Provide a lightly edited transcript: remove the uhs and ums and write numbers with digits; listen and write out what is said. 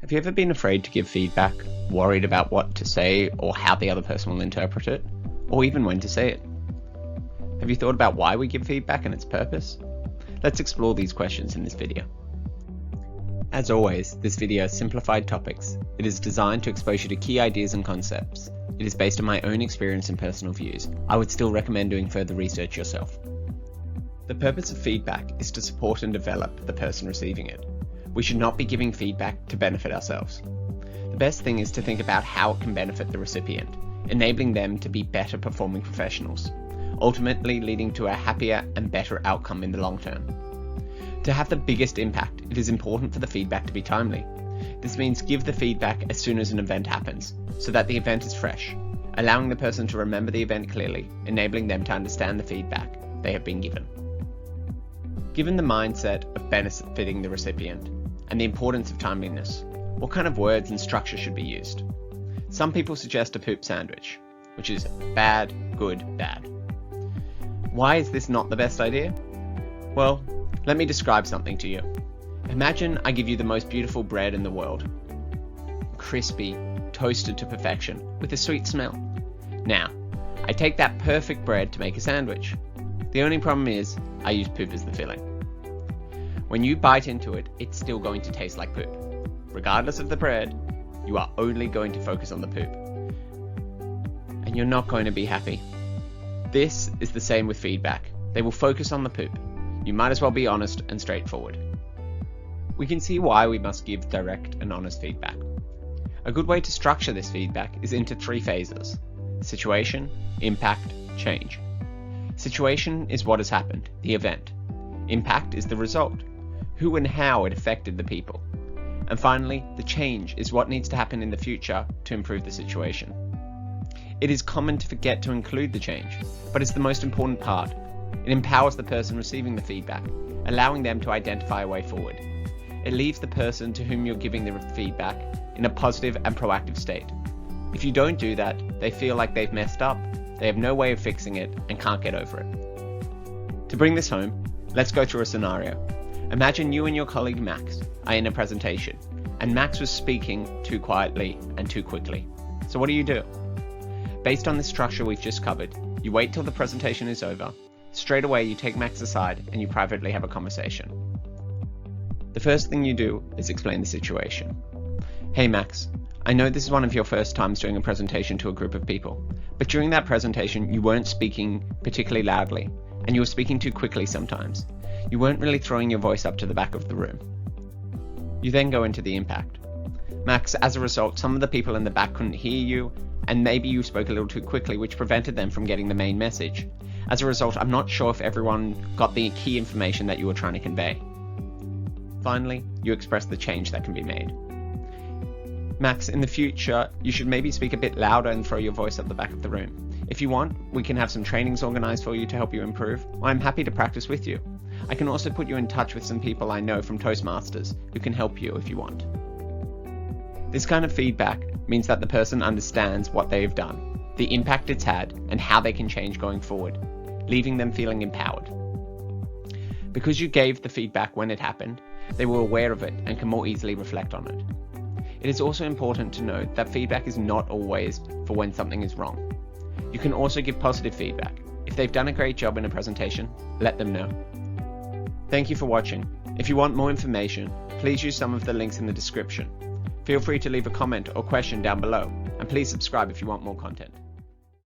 Have you ever been afraid to give feedback, worried about what to say or how the other person will interpret it, or even when to say it? Have you thought about why we give feedback and its purpose? Let's explore these questions in this video. As always, this video is simplified topics. It is designed to expose you to key ideas and concepts. It is based on my own experience and personal views. I would still recommend doing further research yourself. The purpose of feedback is to support and develop the person receiving it. We should not be giving feedback to benefit ourselves. The best thing is to think about how it can benefit the recipient, enabling them to be better performing professionals, ultimately leading to a happier and better outcome in the long term. To have the biggest impact, it is important for the feedback to be timely. This means give the feedback as soon as an event happens, so that the event is fresh, allowing the person to remember the event clearly, enabling them to understand the feedback they have been given. Given the mindset of benefiting the recipient and the importance of timeliness, what kind of words and structure should be used? Some people suggest a poop sandwich, which is bad, good, bad. Why is this not the best idea? Well, let me describe something to you. Imagine I give you the most beautiful bread in the world. Crispy, toasted to perfection, with a sweet smell. Now, I take that perfect bread to make a sandwich. The only problem is, I use poop as the filling. When you bite into it, it's still going to taste like poop. Regardless of the bread, you are only going to focus on the poop. And you're not going to be happy. This is the same with feedback. They will focus on the poop. You might as well be honest and straightforward. We can see why we must give direct and honest feedback. A good way to structure this feedback is into 3 phases: situation, impact, change. Situation is what has happened, the event. Impact is the result, who and how it affected the people. And finally, the change is what needs to happen in the future to improve the situation. It is common to forget to include the change, but it's the most important part. It empowers the person receiving the feedback, allowing them to identify a way forward. It leaves the person to whom you're giving the feedback in a positive and proactive state. If you don't do that, they feel like they've messed up, they have no way of fixing it, and can't get over it. To bring this home, let's go through a scenario. Imagine you and your colleague Max are in a presentation, and Max was speaking too quietly and too quickly. So what do? Based on the structure we've just covered, you wait till the presentation is over. Straight away, you take Max aside and you privately have a conversation. The first thing you do is explain the situation. Hey Max, I know this is one of your first times doing a presentation to a group of people, but during that presentation you weren't speaking particularly loudly, and you were speaking too quickly sometimes. You weren't really throwing your voice up to the back of the room. You then go into the impact. Max, as a result, some of the people in the back couldn't hear you, and maybe you spoke a little too quickly, which prevented them from getting the main message. As a result, I'm not sure if everyone got the key information that you were trying to convey. Finally, you express the change that can be made. Max, in the future, you should maybe speak a bit louder and throw your voice up the back of the room. If you want, we can have some trainings organized for you to help you improve, or I'm happy to practice with you. I can also put you in touch with some people I know from Toastmasters who can help you if you want. This kind of feedback means that the person understands what they've done, the impact it's had, and how they can change going forward, leaving them feeling empowered. Because you gave the feedback when it happened, they were aware of it and can more easily reflect on it. It is also important to note that feedback is not always for when something is wrong. You can also give positive feedback. If they've done a great job in a presentation, let them know. Thank you for watching. If you want more information, please use some of the links in the description. Feel free to leave a comment or question down below, and please subscribe if you want more content.